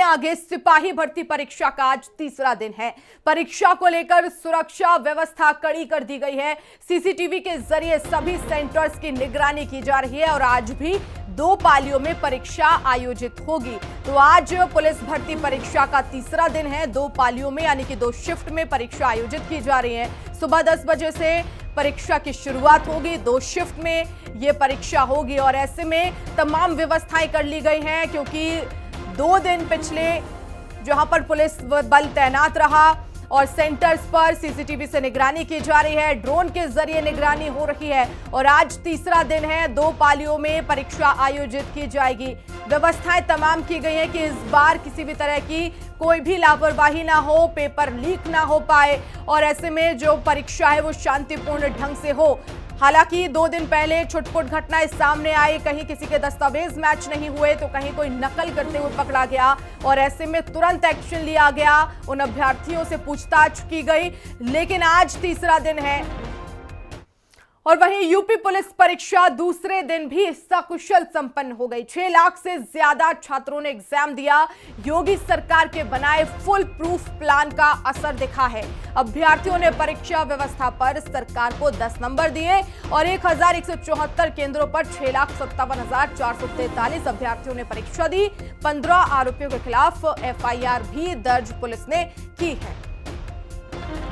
आगे सिपाही भर्ती परीक्षा का आज तीसरा दिन है। परीक्षा को लेकर सुरक्षा व्यवस्था कड़ी कर दी गई है। सीसीटीवी के जरिए सभी सेंटर्स की निगरानी की जा रही है और आज भी 2 पालियों में परीक्षा आयोजित होगी। तो आज पुलिस भर्ती परीक्षा का तीसरा दिन है। 2 पालियों में यानी कि 2 शिफ्ट में परीक्षा आयोजित की जा रही है। सुबह 10 बजे से परीक्षा की शुरुआत होगी। 2 शिफ्ट में यह परीक्षा होगी और ऐसे में तमाम व्यवस्थाएं कर ली गई हैं क्योंकि 2 दिन पिछले जहां पर पुलिस बल तैनात रहा और सेंटर्स पर सीसीटीवी से निगरानी की जा रही है, ड्रोन के जरिए निगरानी हो रही है और आज तीसरा दिन है। 2 पालियों में परीक्षा आयोजित की जाएगी। व्यवस्थाएं तमाम की गई हैं कि इस बार किसी भी तरह की कोई भी लापरवाही ना हो, पेपर लीक ना हो पाए और ऐसे में जो परीक्षा है वो शांतिपूर्ण ढंग से हो। हालांकि 2 दिन पहले छुटपुट घटनाएं सामने आई, कहीं किसी के दस्तावेज मैच नहीं हुए तो कहीं कोई नकल करते हुए पकड़ा गया और ऐसे में तुरंत एक्शन लिया गया, उन अभ्यर्थियों से पूछताछ की गई। लेकिन आज तीसरा दिन है और वहीं यूपी पुलिस परीक्षा दूसरे दिन भी सकुशल संपन्न हो गई। 6 लाख से ज्यादा छात्रों ने एग्जाम दिया। योगी सरकार के बनाए फुल प्रूफ प्लान का असर दिखा है। अभ्यर्थियों ने परीक्षा व्यवस्था पर सरकार को 10 नंबर दिए और 1174 केंद्रों पर 6,57,443 अभ्यर्थियों ने परीक्षा दी। 15 आरोपियों के खिलाफ FIR भी दर्ज पुलिस ने की है।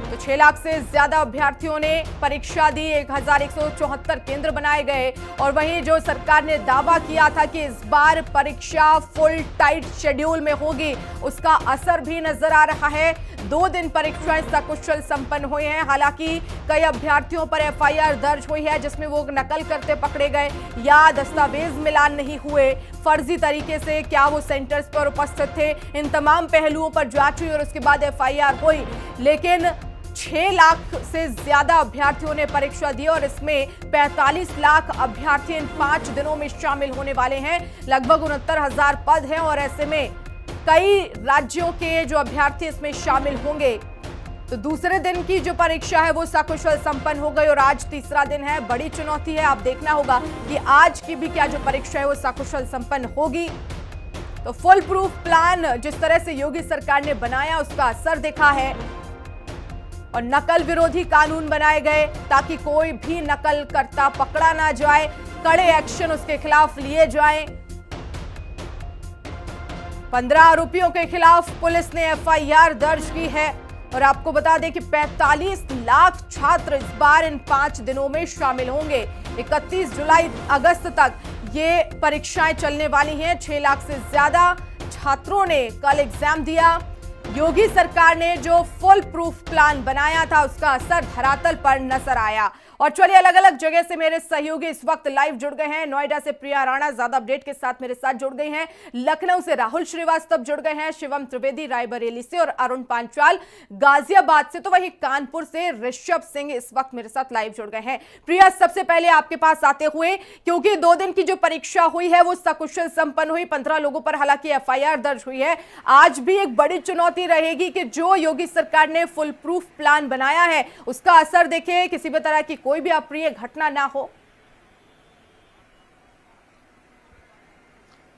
तो 6 लाख से ज्यादा अभ्यर्थियों ने परीक्षा दी, 1174 केंद्र बनाए गए और वहीं जो सरकार ने दावा किया था कि इस बार परीक्षा फुल टाइट शेड्यूल में होगी, उसका असर भी नजर आ रहा है। 2 दिन परीक्षाएं सकुशल संपन्न हुई हैं। हालांकि कई अभ्यर्थियों पर FIR दर्ज हुई है जिसमें वो नकल करते पकड़े गए या दस्तावेज मिलान नहीं हुए, फर्जी तरीके से क्या वो सेंटर्स पर उपस्थित थे। इन तमाम पहलुओं पर जांच हुई और उसके बाद FIR हुई। लेकिन 6 लाख से ज्यादा अभ्यर्थियों ने परीक्षा दी और इसमें 45 लाख अभ्यर्थी इन 5 दिनों में शामिल होने वाले हैं। लगभग 69,000 पद हैं और ऐसे में कई राज्यों के जो अभ्यर्थी इसमें शामिल होंगे। तो दूसरे दिन की जो परीक्षा है वो सकुशल संपन्न हो गई और आज तीसरा दिन है। बड़ी चुनौती है, आप देखना होगा कि आज की भी क्या जो परीक्षा है वो सकुशल संपन्न होगी। तो फुल प्रूफ प्लान जिस तरह से योगी सरकार ने बनाया उसका असर दिखा है और नकल विरोधी कानून बनाए गए ताकि कोई भी नकल करता पकड़ा ना जाए, कड़े एक्शन उसके खिलाफ लिए जाएं। 15 आरोपियों के खिलाफ पुलिस ने FIR दर्ज की है और आपको बता दें कि 45 लाख छात्र इस बार इन 5 दिनों में शामिल होंगे। 31 जुलाई अगस्त तक ये परीक्षाएं चलने वाली हैं। 6 लाख से ज्यादा छात्रों ने कल एग्जाम दिया। योगी सरकार ने जो फुल प्रूफ प्लान बनाया था उसका असर धरातल पर नजर आया। और चलिए अलग अलग जगह से मेरे सहयोगी इस वक्त लाइव जुड़ गए हैं। नोएडा से प्रिया राणा ज्यादा अपडेट के साथ मेरे साथ जुड़ गई हैं। लखनऊ से राहुल श्रीवास्तव जुड़ गए हैं। शिवम त्रिवेदी रायबरेली से और अरुण पांचाल गाजियाबाद से, तो वहीं कानपुर से ऋषभ सिंह इस वक्त मेरे साथ लाइव जुड़ गए हैं। प्रिया, सबसे पहले आपके पास आते हुए, क्योंकि 2 दिन की जो परीक्षा हुई है वो सकुशल संपन्न हुई, 15 लोगों पर हालांकि FIR दर्ज हुई है। आज भी एक बड़ी चुनौती रहेगी कि जो योगी सरकार ने फुल प्रूफ प्लान बनाया है उसका असर देखे, किसी भी तरह की कोई भी अप्रिय घटना ना हो।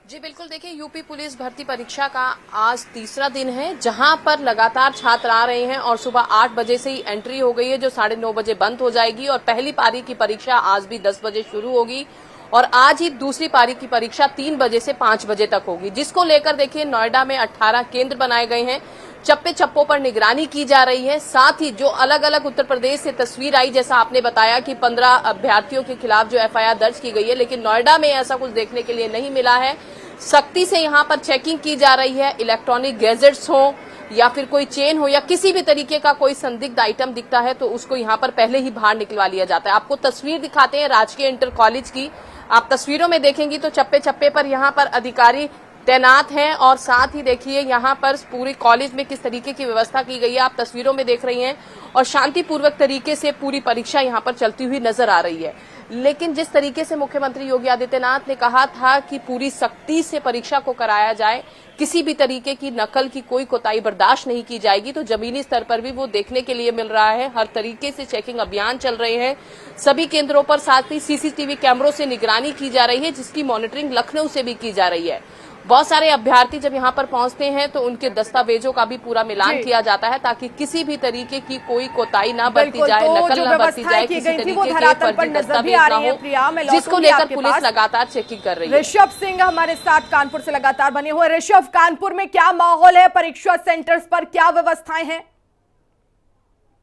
जी बिल्कुल, देखिए यूपी पुलिस भर्ती परीक्षा का आज तीसरा दिन है जहां पर लगातार छात्र आ रहे हैं और सुबह 8 बजे से ही एंट्री हो गई है जो 9:30 बजे बंद हो जाएगी और पहली पारी की परीक्षा आज भी 10 बजे शुरू होगी और आज ही दूसरी पारी की परीक्षा 3 बजे से 5 बजे तक होगी, जिसको लेकर देखिए नोएडा में 18 केंद्र बनाए गए हैं। चप्पे चप्पों पर निगरानी की जा रही है। साथ ही जो अलग अलग उत्तर प्रदेश से तस्वीर आई, जैसा आपने बताया कि 15 अभ्यर्थियों के खिलाफ जो FIR दर्ज की गई है, लेकिन नोएडा में ऐसा कुछ देखने के लिए नहीं मिला है। सख्ती से यहाँ पर चेकिंग की जा रही है। इलेक्ट्रॉनिक गैजेट्स हो या फिर कोई चेन हो या किसी भी तरीके का कोई संदिग्ध आइटम दिखता है तो उसको यहाँ पर पहले ही बाहर निकलवा लिया जाता है। आपको तस्वीर दिखाते हैं राजकीय इंटर कॉलेज की। आप तस्वीरों में देखेंगी तो चप्पे चप्पे पर यहाँ पर अधिकारी तैनात हैं और साथ ही देखिए यहाँ पर पूरी कॉलेज में किस तरीके की व्यवस्था की गई है, आप तस्वीरों में देख रही हैं और शांतिपूर्वक तरीके से पूरी परीक्षा यहाँ पर चलती हुई नजर आ रही है। लेकिन जिस तरीके से मुख्यमंत्री योगी आदित्यनाथ ने कहा था कि पूरी सख्ती से परीक्षा को कराया जाए, किसी भी तरीके की नकल की कोई कोताही बर्दाश्त नहीं की जाएगी, तो जमीनी स्तर पर भी वो देखने के लिए मिल रहा है। हर तरीके से चेकिंग अभियान चल रहे हैं सभी केंद्रों पर, साथ ही CCTV कैमरों से निगरानी की जा रही है जिसकी मॉनिटरिंग लखनऊ से भी की जा रही है। बहुत सारे अभ्यर्थी जब यहाँ पर पहुंचते हैं तो उनके दस्तावेजों का भी पूरा मिलान किया जाता है ताकि किसी भी तरीके की कोई कोताही ना बरती जाए, नकल ना बरती जाए, किसी तरीके के फर्जी दस्तावेज ना हो, जिसको लेकर पुलिस लगातार चेकिंग कर रही है। ऋषभ सिंह हमारे साथ कानपुर से लगातार बने हुए। ऋषभ, कानपुर में क्या माहौल है, परीक्षा सेंटर्स पर क्या व्यवस्थाएं हैं?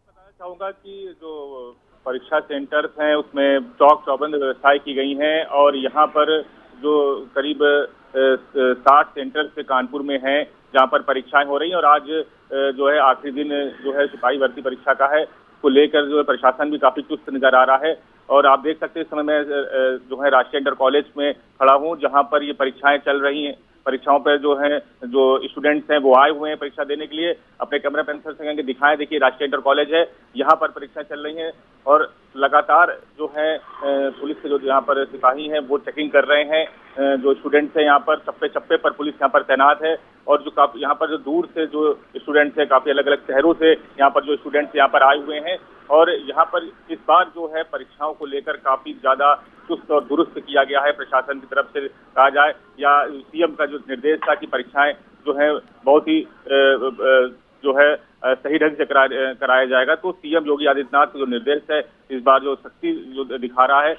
बताना चाहूंगा कि जो परीक्षा सेंटर्स हैं उसमें चौक चौबंद व्यवस्थाएं की गई हैं और यहाँ पर जो करीब 60 सेंटर से कानपुर में हैं जहाँ पर परीक्षाएं हो रही हैं और आज जो है आखिरी दिन जो है सिपाही भर्ती परीक्षा का है, को लेकर जो है प्रशासन भी काफी चुस्त नजर आ रहा है। और आप देख सकते हैं इस समय मैं जो है राष्ट्रीय इंटर कॉलेज में खड़ा हूँ जहाँ पर ये परीक्षाएं चल रही हैं। परीक्षाओं पर जो है जो स्टूडेंट्स हैं वो आए हुए हैं परीक्षा देने के लिए। अपने कैमरा पेंसिल से कहेंगे दिखाएं, देखिए राष्ट्रीय इंटर कॉलेज है, यहाँ पर परीक्षाएं चल रही हैं और लगातार जो है पुलिस के जो यहाँ पर सिपाही हैं वो चेकिंग कर रहे हैं। जो स्टूडेंट्स हैं यहाँ पर चप्पे चप्पे पर पुलिस यहाँ पर तैनात है और जो काफी यहाँ पर जो दूर से जो स्टूडेंट्स हैं, काफी अलग अलग शहरों से यहाँ पर जो स्टूडेंट्स यहाँ पर आए हुए हैं और यहाँ पर इस बार जो है परीक्षाओं को लेकर काफी ज्यादा चुस्त और दुरुस्त किया गया है प्रशासन की तरफ से कहा जाए, या सीएम का जो निर्देश था कि परीक्षाएं जो है बहुत ही जो है सही ढंग से कराया जाएगा। तो सीएम योगी आदित्यनाथ का जो निर्देश है इस बार जो सख्ती जो दिखा रहा है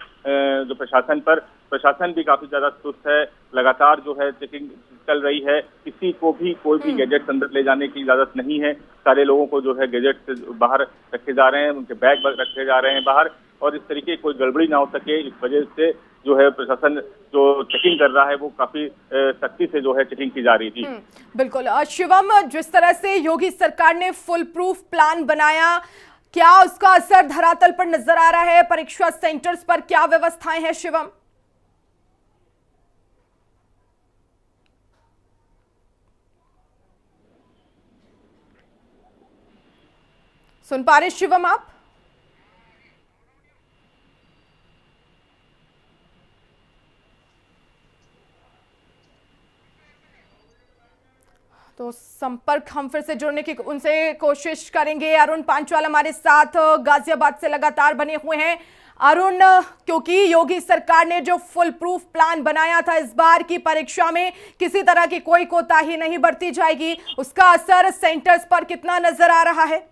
जो प्रशासन पर, प्रशासन भी काफी ज्यादा सुस्त है। लगातार जो है चेकिंग चल रही है, किसी को भी कोई भी गैजेट अंदर ले जाने की इजाजत नहीं है। सारे लोगों को जो है गैजेट बाहर रखे जा रहे हैं, उनके बैग रखे जा रहे हैं बाहर और इस तरीके कोई गड़बड़ी ना हो सके इस वजह से जो है प्रशासन जो चेकिंग कर रहा है वो काफी सख्ती से जो है चेकिंग की जा रही थी। बिल्कुल। शिवम, जिस तरह से योगी सरकार ने फुल प्रूफ प्लान बनाया, क्या उसका असर धरातल पर नजर आ रहा है? परीक्षा सेंटर्स पर क्या व्यवस्थाएं हैं शिवम? सुन पा रहे शिवम आप? तो संपर्क हम फिर से जुड़ने की उनसे कोशिश करेंगे। अरुण पांचाल हमारे साथ गाजियाबाद से लगातार बने हुए हैं। अरुण, क्योंकि योगी सरकार ने जो फुल प्रूफ प्लान बनाया था इस बार की परीक्षा में किसी तरह की कोई कोताही नहीं बरती जाएगी, उसका असर सेंटर्स पर कितना नजर आ रहा है?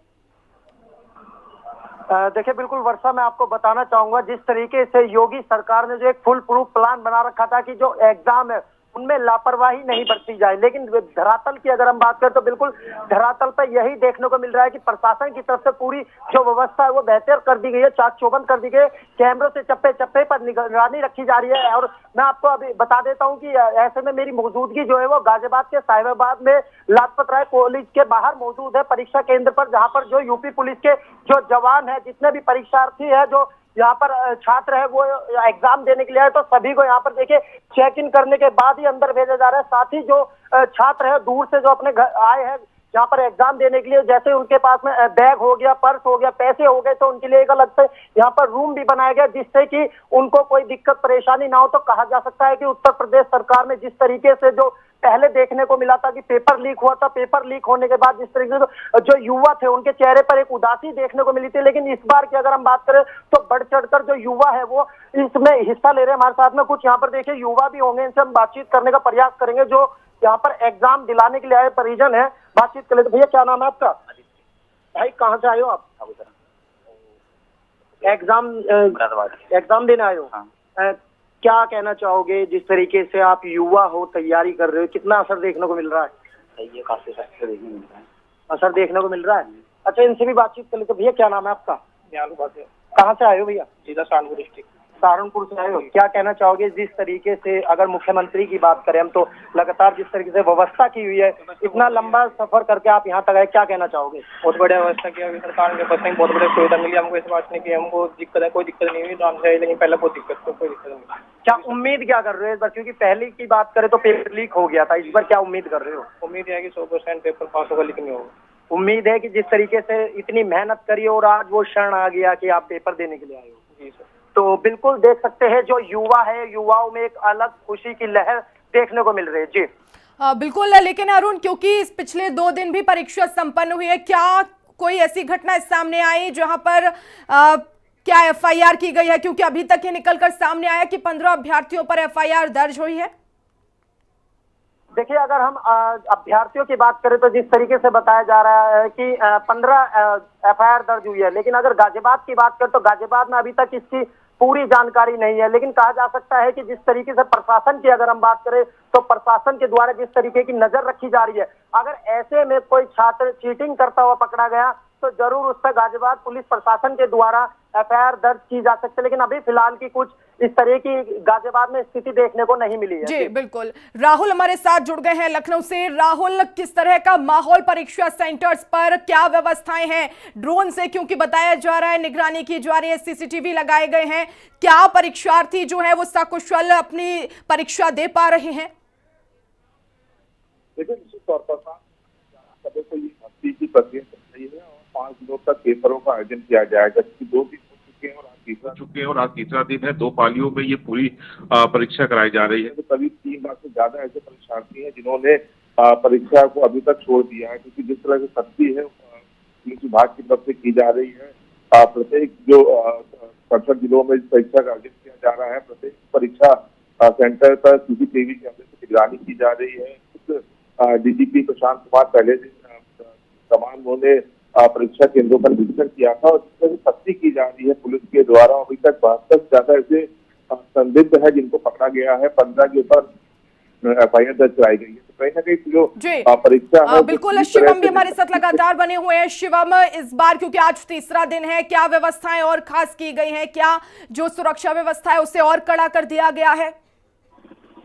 देखिए बिल्कुल वर्षा, मैं आपको बताना चाहूंगा जिस तरीके से योगी सरकार ने जो एक फुल प्रूफ प्लान बना रखा था कि जो एग्जाम है उनमें लापरवाही नहीं बरती जाए, लेकिन धरातल की अगर हम बात करें तो बिल्कुल धरातल पर यही देखने को मिल रहा है कि प्रशासन की तरफ से पूरी जो व्यवस्था है वो बेहतर कर दी गई है, चाक चौबंद कर दी गई है। कैमरों से चप्पे चप्पे पर निगरानी रखी जा रही है। और मैं आपको अभी बता देता हूँ कि ऐसे में मेरी मौजूदगी जो है वो गाजियाबाद के साहिबाबाद में लाजपत राय कॉलेज के बाहर मौजूद है, परीक्षा केंद्र पर, जहाँ पर जो यूपी पुलिस के जो जवान है, जितने भी परीक्षार्थी है, जो यहाँ पर छात्र है वो एग्जाम देने के लिए आए, तो सभी को यहाँ पर देखिए चेक इन करने के बाद ही अंदर भेजा जा रहा है। साथ ही जो छात्र है दूर से जो अपने घर आए हैं यहाँ पर एग्जाम देने के लिए, जैसे उनके पास में बैग हो गया, पर्स हो गया, पैसे हो गए, तो उनके लिए एक अलग से यहाँ पर रूम भी बनाया गया जिससे कि उनको कोई दिक्कत परेशानी ना हो। तो कहा जा सकता है कि उत्तर प्रदेश सरकार में जिस तरीके से जो पहले देखने को मिला था कि पेपर लीक हुआ था, पेपर लीक होने के बाद जिस तरीके से जो युवा थे उनके चेहरे पर एक उदासी देखने को मिली थी, लेकिन इस बार की अगर हम बात करें तो बढ़ चढ़कर जो युवा है वो इसमें हिस्सा ले रहे हैं। हमारे साथ में कुछ यहाँ पर देखिए युवा भी होंगे, इनसे हम बातचीत करने का प्रयास करेंगे जो यहाँ पर एग्जाम दिलाने के लिए आए परिजन है। बातचीत कर लेते। भैया क्या नाम है आपका? भाई कहाँ से आए हो आप? एग्जाम देने आए हो? क्या कहना चाहोगे जिस तरीके से आप युवा हो, तैयारी कर रहे हो, कितना असर देखने को मिल रहा है? ये काफी असर देखने को मिल रहा है। असर देखने को मिल रहा है। अच्छा, इनसे भी बातचीत कर लेते। भैया क्या नाम है आपका? कहाँ से आए हो भैया? सीधा सहारनपुर डिस्ट्रिक्ट। सहारनपुर से आए हो। क्या कहना चाहोगे जिस तरीके से, अगर मुख्यमंत्री की बात करें हम, तो लगातार जिस तरीके से व्यवस्था की हुई है, इतना लंबा सफर करके आप यहाँ तक आए, क्या कहना चाहोगे? बहुत बढ़िया व्यवस्था की है सरकार ने, बस में बहुत बड़ी सुविधा मिली हमको। इस बात नहीं की हमको दिक्कत है, कोई दिक्कत नहीं हुई आराम से, लेकिन पहले बहुत दिक्कत, तो कोई दिक्कत नहीं। क्या उम्मीद क्या कर रहे हो इस बार? क्योंकि पहले की बात करें तो पेपर लीक हो गया था, इस बार क्या उम्मीद कर रहे हो? उम्मीद है कि 100% पेपर पास होगा, लेकिन नहीं होगा। उम्मीद है कि जिस तरीके से इतनी मेहनत करी और आज वो क्षण आ गया कि आप पेपर देने के लिए आए हो। जी सर। तो बिल्कुल देख सकते हैं जो युवा है, युवाओं में एक अलग खुशी की लहर देखने को मिल रही है। जी बिल्कुल। लेकिन अरुण, क्योंकि इस पिछले 2 दिन भी परीक्षा संपन्न हुई है, क्या कोई ऐसी घटना सामने आई जहां पर क्या एफआईआर की गई है? क्योंकि अभी तक ये निकलकर सामने आया कि 15 अभ्यर्थियों पर एफआईआर दर्ज हुई है। देखिए, अगर हम अभ्यर्थियों की बात करें तो जिस तरीके से बताया जा रहा है कि 15 एफआईआर दर्ज हुई है, लेकिन अगर गाजियाबाद की बात करें तो गाजियाबाद में अभी तक इसकी पूरी जानकारी नहीं है। लेकिन कहा जा सकता है कि जिस तरीके से प्रशासन की अगर हम बात करें तो प्रशासन के द्वारा जिस तरीके की नजर रखी जा रही है, अगर ऐसे में कोई छात्र चीटिंग करता हुआ पकड़ा गया तो जरूर उस पर गाजियाबाद पुलिस प्रशासन के द्वारा एफआईआर दर्ज की जा सकती है। लेकिन अभी फिलहाल की कुछ इस तरह की गाजियाबाद में स्थिति देखने को नहीं मिली है। जी बिल्कुल, राहुल हमारे साथ जुड़ गए हैं लखनऊ से। राहुल, किस तरह का माहौल परीक्षा सेंटर्स पर, क्या व्यवस्थाएं हैं? ड्रोन से क्योंकि बताया जा रहा है निगरानी की जा रही है, सीसीटीवी लगाए गए हैं, क्या परीक्षार्थी जो है वो सकुशल अपनी परीक्षा दे पा रहे हैं? देखिए, निश्चित तौर पर सभी को ये भर्ती की प्रक्रिया चल रही है और 5 दिनों तक पेपरों का आयोजन किया जाएगा, जबकि 2 दिन हो चुके हैं और आज तीसरा दिन है। 2 पालियों में ये पूरी परीक्षा कराई जा रही है। तो करीब 3 लाख से ज्यादा ऐसे परीक्षार्थी हैं जिन्होंने परीक्षा को अभी तक छोड़ दिया है, क्योंकि जिस तरह की सख्ती है पुलिस विभाग की तरफ से की जा रही है। प्रत्येक जो 67 जिलों में परीक्षा का आयोजन किया जा रहा है, प्रत्येक परीक्षा सेंटर पर सीसीटीवी कैमरे से निगरानी की जा रही है। डीजीपी प्रशांत कुमार पहले दिन तमाम उन्होंने परीक्षा केंद्रों पर निरीक्षण किया था और जिस तरह सख्ती की जा रही है पुलिस के द्वारा, अभी तक 72 से ज्यादा ऐसे संदिग्ध है जिनको पकड़ा गया है। 15 के ऊपर एफआईआर दर्ज कराई गई है। तो कहीं ना कहीं जो परीक्षा है बिल्कुल। शिवम भी हमारे साथ लगातार बने हुए हैं। शिवम, इस बार क्योंकि आज तीसरा दिन है, क्या व्यवस्थाएं और खास की गई हैं? क्या जो सुरक्षा व्यवस्था है उसे और कड़ा कर दिया गया है?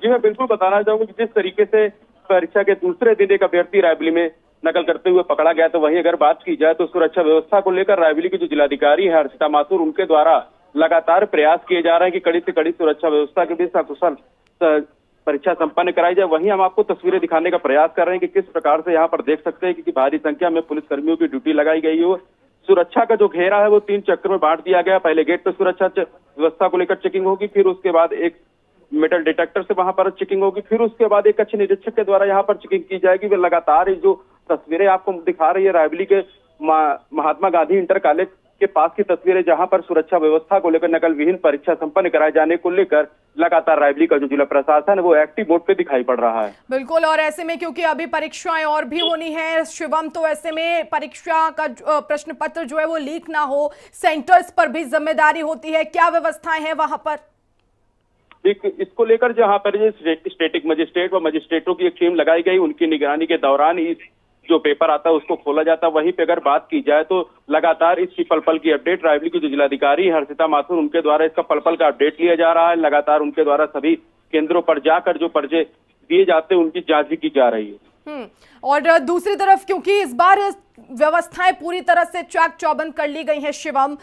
जी, मैं बिल्कुल बताना चाहूंगा कि जिस तरीके से परीक्षा के दूसरे दिन एक अभ्यर्थी रायबरेली में नकल करते हुए पकड़ा गया, तो वहीं अगर बात की जाए तो सुरक्षा व्यवस्था को लेकर रायबरेली के जो जिलाधिकारी है हर्षिता माथुर, उनके द्वारा लगातार प्रयास किए जा रहे हैं कि कड़ी से कड़ी सुरक्षा व्यवस्था के बीच सकुशल परीक्षा संपन्न कराई जाए। वहीं हम आपको तस्वीरें दिखाने का प्रयास कर रहे हैं कि किस प्रकार से यहाँ पर देख सकते हैं कि भारी संख्या में पुलिसकर्मियों की ड्यूटी लगाई गई हो। सुरक्षा का जो घेरा है वो 3 चक्र में बांट दिया गया। पहले गेट पर सुरक्षा व्यवस्था को लेकर चेकिंग होगी, फिर उसके बाद एक मेटल डिटेक्टर से वहां पर चेकिंग होगी, फिर उसके बाद एक कक्ष निरीक्षक के द्वारा यहाँ पर चेकिंग की जाएगी। वे लगातार जो तस्वीरें आपको दिखा रही है रायबरेली के महात्मा गांधी इंटर कॉलेज के पास की तस्वीरें, जहां पर सुरक्षा व्यवस्था को लेकर नकल विहीन परीक्षा संपन्न कराए जाने को लेकर लगातार रायबरेली का जो जिला प्रशासन है वो एक्टिव मोड पे दिखाई पड़ रहा है। बिल्कुल, और ऐसे में क्योंकि अभी परीक्षाएं और भी होनी है शिवम, तो ऐसे में परीक्षा का प्रश्न पत्र जो है वो लीक ना हो, सेंटर्स पर भी जिम्मेदारी होती है, क्या व्यवस्थाएं हैं वहां पर? इसको लेकर जहां पर स्टेटिक मजिस्ट्रेट व मजिस्ट्रेटों की एक टीम लगाई गई, उनकी निगरानी के दौरान ही जो पेपर आता है उसको खोला जाता है। वहीं पे अगर बात की जाए तो लगातार इसकी पल पल की अपडेट रायबरेली की जो जिलाधिकारी हर्षिता माथुर, उनके द्वारा इसका पल पल का अपडेट लिया जा रहा है। लगातार उनके द्वारा सभी केंद्रों पर जाकर जो पर्चे दिए जाते हैं उनकी जांच भी की जा रही है। और दूसरी तरफ क्योंकि इस बार व्यवस्थाएं पूरी तरह से चाक चौबंद कर ली गई हैं शिवम,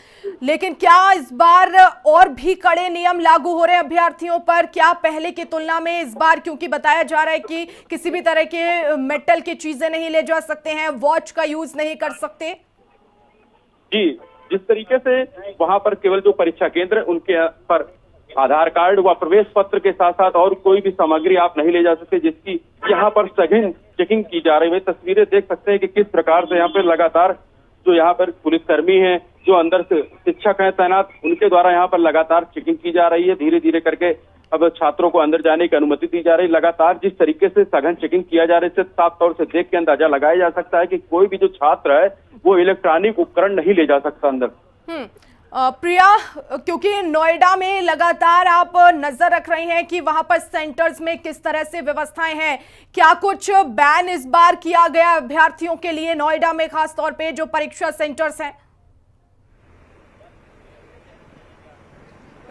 लेकिन क्या इस बार और भी कड़े नियम लागू हो रहे हैं अभ्यर्थियों पर? क्या पहले की तुलना में इस बार, क्योंकि बताया जा रहा है कि किसी भी तरह के मेटल की चीजें नहीं ले जा सकते हैं, वॉच का यूज नहीं कर सकते? जी, जिस तरीके से वहां पर केवल जो परीक्षा केंद्र उनके पर आधार कार्ड व प्रवेश पत्र के साथ साथ और कोई भी सामग्री आप नहीं ले जा सकते, जिसकी यहाँ पर सघन चेकिंग की जा रही है। तस्वीरें देख सकते हैं कि किस प्रकार से यहाँ पर लगातार जो यहाँ पर पुलिसकर्मी हैं, जो अंदर से शिक्षक हैं तैनात, उनके द्वारा यहाँ पर लगातार चेकिंग की जा रही है। धीरे धीरे करके अब छात्रों को अंदर जाने की अनुमति दी जा रही है। लगातार जिस तरीके से सघन चेकिंग किया जा रहा है, इससे साफ तौर से देख के अंदाजा लगाया जा सकता है कि कोई भी जो छात्र है वो इलेक्ट्रॉनिक उपकरण नहीं ले जा सकता अंदर। प्रिया, क्योंकि नोएडा में लगातार आप नजर रख रही हैं कि वहां पर सेंटर्स में किस तरह से व्यवस्थाएं हैं, क्या कुछ बैन इस बार किया गया अभ्यर्थियों के लिए नोएडा में, खास तौर पे जो परीक्षा सेंटर्स हैं?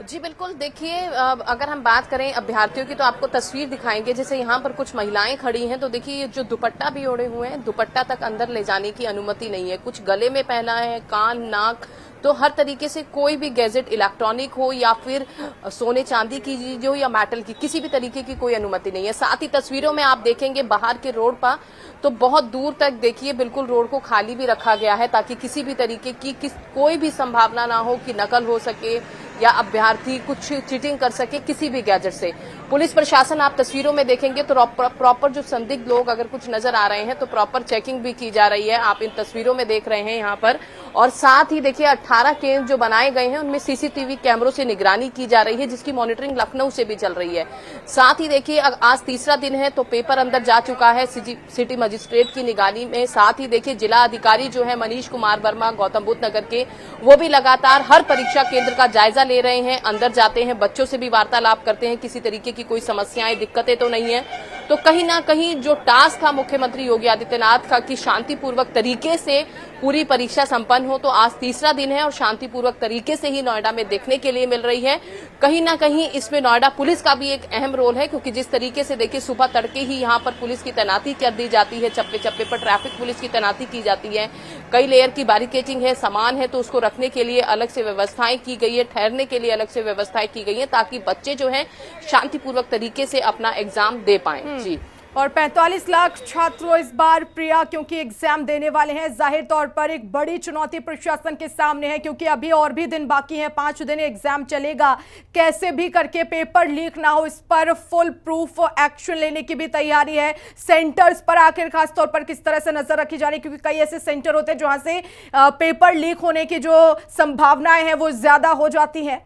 जी बिल्कुल, देखिए अगर हम बात करें अभ्यर्थियों की तो आपको तस्वीर दिखाएंगे। जैसे यहाँ पर कुछ महिलाएं खड़ी हैं, तो देखिए जो दुपट्टा भी ओढ़े हुए हैं, दुपट्टा तक अंदर ले जाने की अनुमति नहीं है। कुछ गले में पहना है, कान, नाक, तो हर तरीके से कोई भी गैजेट इलेक्ट्रॉनिक हो या फिर सोने चांदी की चीज हो या मेटल की, किसी भी तरीके की कोई अनुमति नहीं है। साथ ही तस्वीरों में आप देखेंगे बाहर के रोड पर तो बहुत दूर तक देखिए बिल्कुल रोड को खाली भी रखा गया है, ताकि किसी भी तरीके की कोई भी संभावना ना हो कि नकल हो सके या अभ्यर्थी कुछ चीटिंग कर सके किसी भी गैजेट से। पुलिस प्रशासन आप तस्वीरों में देखेंगे तो प्रॉपर जो संदिग्ध लोग अगर कुछ नजर आ रहे हैं तो प्रॉपर चेकिंग भी की जा रही है। आप इन तस्वीरों में देख रहे हैं यहाँ पर। और साथ ही देखिए 18 केंद्र जो बनाए गए हैं उनमें सीसीटीवी कैमरों से निगरानी की जा रही है, जिसकी मॉनिटरिंग लखनऊ से भी चल रही है। साथ ही देखिए आज तीसरा दिन है तो पेपर अंदर जा चुका है सिटी मजिस्ट्रेट की निगरानी में। साथ ही देखिए जिला अधिकारी जो है मनीष कुमार वर्मा गौतम बुद्ध नगर के, वो भी लगातार हर परीक्षा केंद्र का जायजा ले रहे हैं, अंदर जाते हैं, बच्चों से भी वार्तालाप करते हैं, किसी तरीके की कोई समस्याएं दिक्कतें तो नहीं है। तो कहीं ना कहीं जो टास्क था मुख्यमंत्री योगी आदित्यनाथ का कि शांतिपूर्वक तरीके से पूरी परीक्षा संपन्न हो, तो आज तीसरा दिन है और शांतिपूर्वक तरीके से ही नोएडा में देखने के लिए मिल रही है। कहीं ना कहीं इसमें नोएडा पुलिस का भी एक अहम रोल है, क्योंकि जिस तरीके से देखिए सुबह तड़के ही यहाँ पर पुलिस की तैनाती कर दी जाती है, चप्पे चप्पे पर ट्रैफिक पुलिस की तैनाती की जाती है, कई लेयर की बैरिकेडिंग है, सामान है तो उसको रखने के लिए अलग से व्यवस्थाएं की गई है, ठहरने के लिए अलग से व्यवस्थाएं की गई है, ताकि बच्चे जो है शांतिपूर्वक तरीके से अपना एग्जाम दे पाएं। जी। और 45 लाख छात्रों इस बार प्रिया क्योंकि एग्जाम देने वाले हैं, जाहिर तौर पर एक बड़ी चुनौती प्रशासन के सामने है, क्योंकि अभी और भी दिन बाकी हैं, 5 दिन एग्जाम चलेगा। कैसे भी करके पेपर लीक ना हो, इस पर फुल प्रूफ एक्शन लेने की भी तैयारी है। सेंटर्स पर आखिर खास तौर पर किस तरह से नजर रखी जा रही है, क्योंकि कई ऐसे सेंटर होते हैं जहां से पेपर लीक होने की जो संभावनाएं हैं वो ज्यादा हो जाती हैं।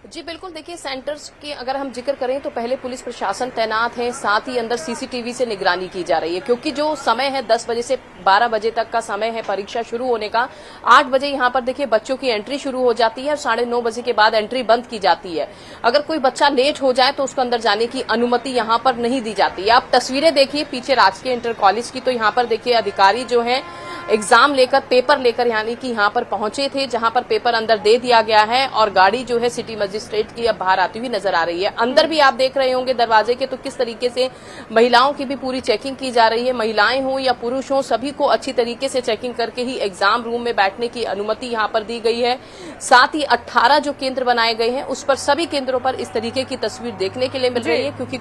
जी बिल्कुल, देखिए सेंटर्स की अगर हम जिक्र करें तो पहले पुलिस प्रशासन तैनात है, साथ ही अंदर सीसीटीवी से निगरानी की जा रही है, क्योंकि जो समय है 10 बजे से 12 बजे तक का समय है परीक्षा शुरू होने का। 8 बजे यहाँ पर देखिए बच्चों की एंट्री शुरू हो जाती है और 9:30 बजे के बाद एंट्री बंद की जाती है। अगर कोई बच्चा लेट हो जाए तो उसको अंदर जाने की अनुमति यहाँ पर नहीं दी जाती है। आप तस्वीरें देखिए पीछे राजकीय इंटर कॉलेज की, तो यहाँ पर देखिए अधिकारी जो है एग्जाम लेकर पेपर लेकर यानी कि यहाँ पर पहुंचे थे, जहां पर पेपर अंदर दे दिया गया है और गाड़ी जो है सिटी मजिस्ट्रेट की अब बाहर आती हुई नजर आ रही है। अंदर भी आप देख रहे होंगे दरवाजे के, तो किस तरीके से महिलाओं की भी पूरी चेकिंग की जा रही है। महिलाएं हों या पुरुष हों, सभी को अच्छी तरीके से चेकिंग करके ही एग्जाम रूम में बैठने की अनुमति यहाँ पर दी गई है। साथ ही 18 जो केंद्र बनाए गए हैं उस पर सभी केंद्रों पर इस तरीके की तस्वीर देखने के लिए मिल रही है, क्योंकि